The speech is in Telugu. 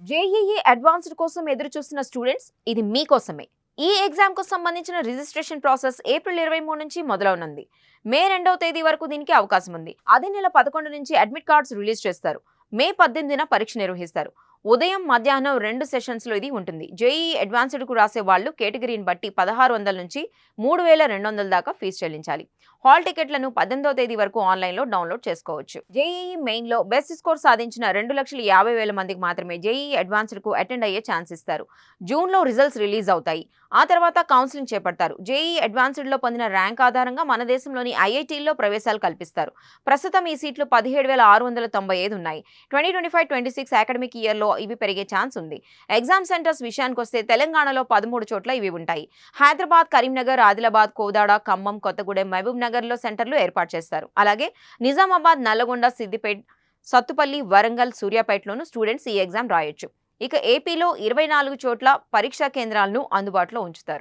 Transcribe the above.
జేఈఈ అడ్వాన్స్డ్ కోసం ఎదురు చూస్తున్న స్టూడెంట్స్ ఇది మీకోసమే. ఈ ఎగ్జామ్ కు సంబంధించిన రిజిస్ట్రేషన్ ప్రాసెస్ ఏప్రిల్ 23 నుంచి మొదలవనుంది. మే 2వ తేదీ వరకు దీనికి అవకాశం ఉంది. అదే నెల 11 నుంచి అడ్మిట్ కార్డ్స్ రిలీజ్ చేస్తారు. మే 18న పరీక్ష నిర్వహిస్తారు. ఉదయం మధ్యాహ్నం 2 సెషన్స్ లో ఇది ఉంటుంది. జేఈఈ అడ్వాన్స్డ్ కు రాసే వాళ్ళు కేటగిరీని బట్టి 1600 నుంచి 3200 దాకా ఫీజు చెల్లించాలి. హాల్ టికెట్లను 18వ తేదీ వరకు ఆన్లైన్ లో డౌన్లోడ్ చేసుకోవచ్చు. జేఈఈ మెయిన్ లో బెస్ట్ స్కోర్ సాధించిన 2,50,000 మందికి మాత్రమే జేఈఈ అడ్వాన్స్డ్ కు అటెండ్ అయ్యే ఛాన్స్ ఇస్తారు. జూన్ లో రిజల్ట్స్ రిలీజ్ అవుతాయి. ఆ తర్వాత కౌన్సిలింగ్ చేపడతారు. జేఈఈ అడ్వాన్స్డ్ లో పొందిన ర్యాంక్ ఆధారంగా మన దేశంలోని ఐఐటీల్లో ప్రవేశాలు కల్పిస్తారు. ప్రస్తుతం ఈ సీట్లు 17,695 ఉన్నాయి. 2025-26 అకాడమిక్ ఇయర్ లో ఇవి పెరిగే ఛాన్స్ ఉంది. ఎగ్జామ్ సెంటర్స్ విషయానికి వస్తే తెలంగాణలో 13 చోట్ల ఇవి ఉంటాయి. హైదరాబాద్, కరీంనగర్, ఆదిలాబాద్, కోదాడ, ఖమ్మం, కొత్తగూడెం, మహబూబ్ నగర్ లో సెంటర్లు ఏర్పాటు చేస్తారు. అలాగే నిజామాబాద్, నల్లగొండ, సిద్దిపేట, సత్తుపల్లి, వరంగల్, సూర్యాపేటలోను స్టూడెంట్స్ ఈ ఎగ్జామ్ రాయొచ్చు. ఇక ఏపీలో 24 చోట్ల పరీక్షా కేంద్రాలను అందుబాటులో ఉంచుతారు.